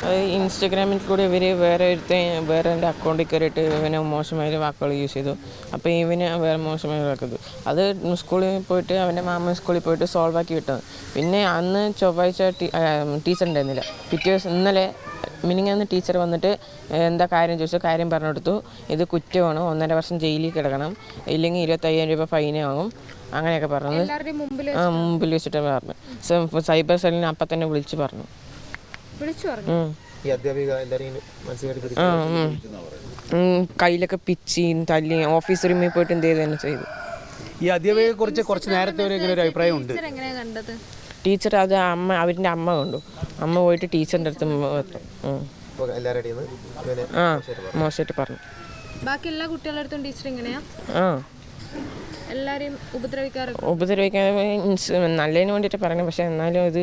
അത് ഇൻസ്റ്റഗ്രാമിൽ കൂടി ഇവർ വേറെ എൻ്റെ അക്കൗണ്ടിൽ കയറിയിട്ട് ഇവനെ മോശമായ വാക്കുകൾ യൂസ് ചെയ്തു. അപ്പോൾ ഇവന് വേറെ മോശമായ വാക്കത് അത് സ്കൂളിൽ പോയിട്ട് അവൻ്റെ മാമൻ സ്കൂളിൽ പോയിട്ട് സോൾവ് ആക്കി വിട്ടത്. പിന്നെ അന്ന് ചൊവ്വാഴ്ച ടീച്ചർ ഉണ്ടായിരുന്നില്ല. പിറ്റേ ദിവസം ഇന്നലെ മിനിങ്ങാന്ന് ടീച്ചർ വന്നിട്ട് എന്താ കാര്യം ചോദിച്ചാൽ കാര്യം പറഞ്ഞു കൊടുത്തു. ഇത് കുറ്റമാണ്, 1.5 വർഷം ജയിലിൽ കിടക്കണം, ഇല്ലെങ്കിൽ 25,000 രൂപ ഫൈനാകും, അങ്ങനെയൊക്കെ പറഞ്ഞത് മുമ്പിൽ വെച്ചിട്ട് പറഞ്ഞു. സൈബർ സെല്ലിനെ അപ്പം തന്നെ വിളിച്ച് പറഞ്ഞു. കയ്യിലൊക്കെ പിച്ചി തല്ലി ഓഫീസ് റൂമിൽ പോയിട്ട് എന്ത് ചെയ്ത് തന്നെ ചെയ്തു. ഈ അധ്യാപികയെ കുറിച്ച് കുറച്ച് നേരത്തെ ഒരു അഭിപ്രായമുണ്ട്. ടീച്ചർ അത് അവരുടെ അമ്മ കണ്ടു. അമ്മ പോയിട്ട് ടീച്ചറിൻ്റെ അടുത്ത് മോശമായിട്ട് പറഞ്ഞു. ബാക്കി എല്ലാ കുട്ടികളുടെ അടുത്തും ടീച്ചർ എങ്ങനെയാ എല്ലാരെയും ഉപദ്രവിക്കാൻ നല്ലതിന് വേണ്ടിയിട്ട് പറഞ്ഞു. പക്ഷെ എന്നാലും ഇത്